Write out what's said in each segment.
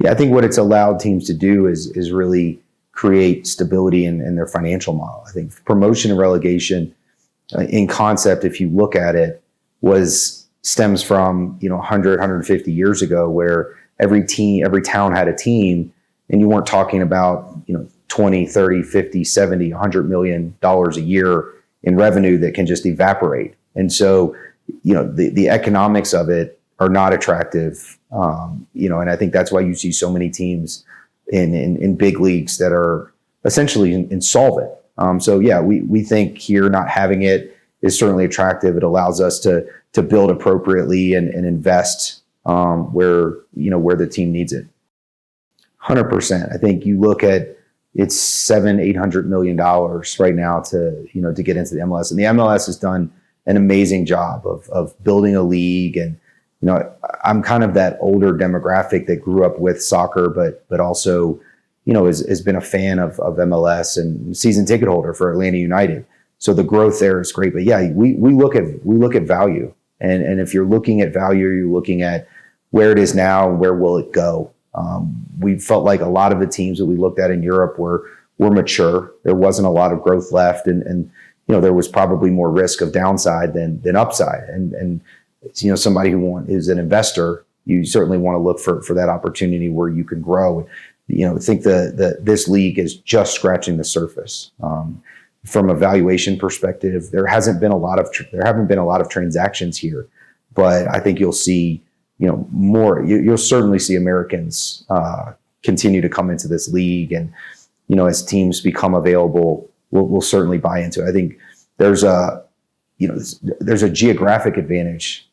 Yeah, I think what it's allowed teams to do is really create stability in their financial model. I think promotion and relegation, in concept, if you look at it, stems from 100, 150 years ago, where every town had a team, and you weren't talking about 20, 30, 50, 70, $100 million a year in revenue that can just evaporate. And so, the economics of it are not attractive. And I think that's why you see so many teams in big leagues that are essentially insolvent. So yeah, we think here not having it is certainly attractive. It allows us to build appropriately and invest where the team needs it. 100%. I think you look at it's $700-800 million right now to get into the MLS, and the MLS has done an amazing job of building a league. And I'm kind of that older demographic that grew up with soccer, but also has been a fan of MLS and season ticket holder for Atlanta United. So the growth there is great. But yeah, we look at value, and if you're looking at value, you're looking at where it is now and where will it go. We felt like a lot of the teams that we looked at in Europe were mature. There wasn't a lot of growth left, and there was probably more risk of downside than upside. And somebody who's an investor, you certainly want to look for that opportunity where you can grow. I think this league is just scratching the surface. From a valuation perspective, there haven't been a lot of transactions here, but I think you'll see more. You'll certainly see Americans continue to come into this league, and as teams become available, we'll certainly buy into it. I think there's a geographic advantage.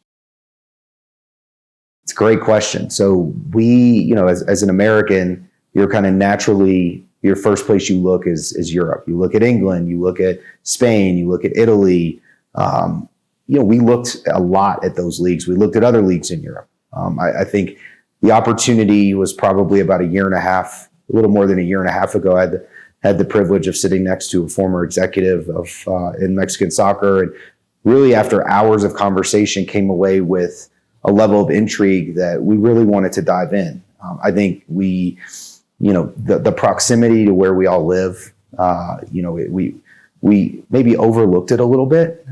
It's a great question. So we, as an American, you're kind of naturally, your first place you look is Europe. You look at England, you look at Spain, you look at Italy. We looked a lot at those leagues. We looked at other leagues in Europe. I think the opportunity was probably about a little more than a year and a half ago. I had the privilege of sitting next to a former executive in Mexican soccer, and really after hours of conversation came away with a level of intrigue that we really wanted to dive in. I think the proximity to where we all live, we maybe overlooked it a little bit,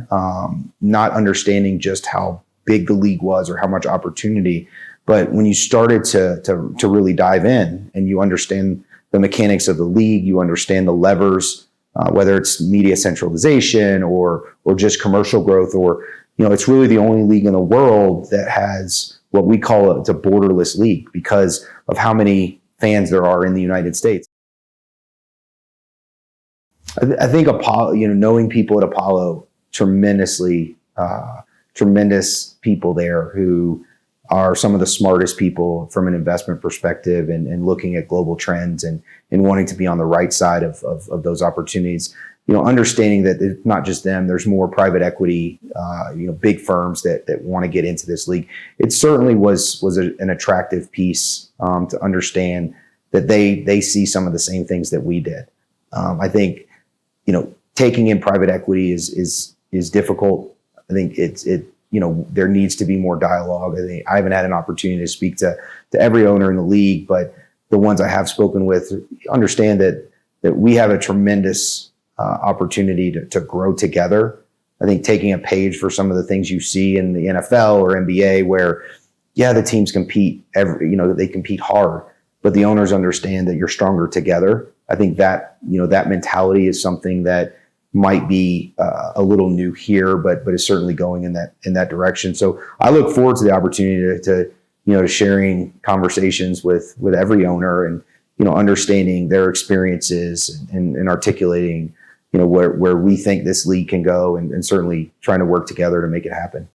not understanding just how big the league was or how much opportunity. But when you started to really dive in and you understand the mechanics of the league, you understand the levers, whether it's media centralization or just commercial growth, or it's really the only league in the world that has what we call it's a borderless league because of how many fans there are in the United States. I think Apollo, knowing people at Apollo, tremendous people there who are some of the smartest people from an investment perspective and looking at global trends and wanting to be on the right side of those opportunities. Understanding that it's not just them, there's more private equity, big firms that want to get into this league. It certainly was an attractive piece to understand that they see some of the same things that we did. I think, taking in private equity is difficult. I think there needs to be more dialogue. I haven't had an opportunity to speak to every owner in the league, but the ones I have spoken with understand that we have a tremendous opportunity to grow together. I think taking a page for some of the things you see in the NFL or NBA, where the teams compete they compete hard, but the owners understand that you're stronger together. I think that that mentality is something that might be a little new here, but is certainly going in that direction. So I look forward to the opportunity to sharing conversations with every owner and understanding their experiences and articulating where we think this league can go, and certainly trying to work together to make it happen.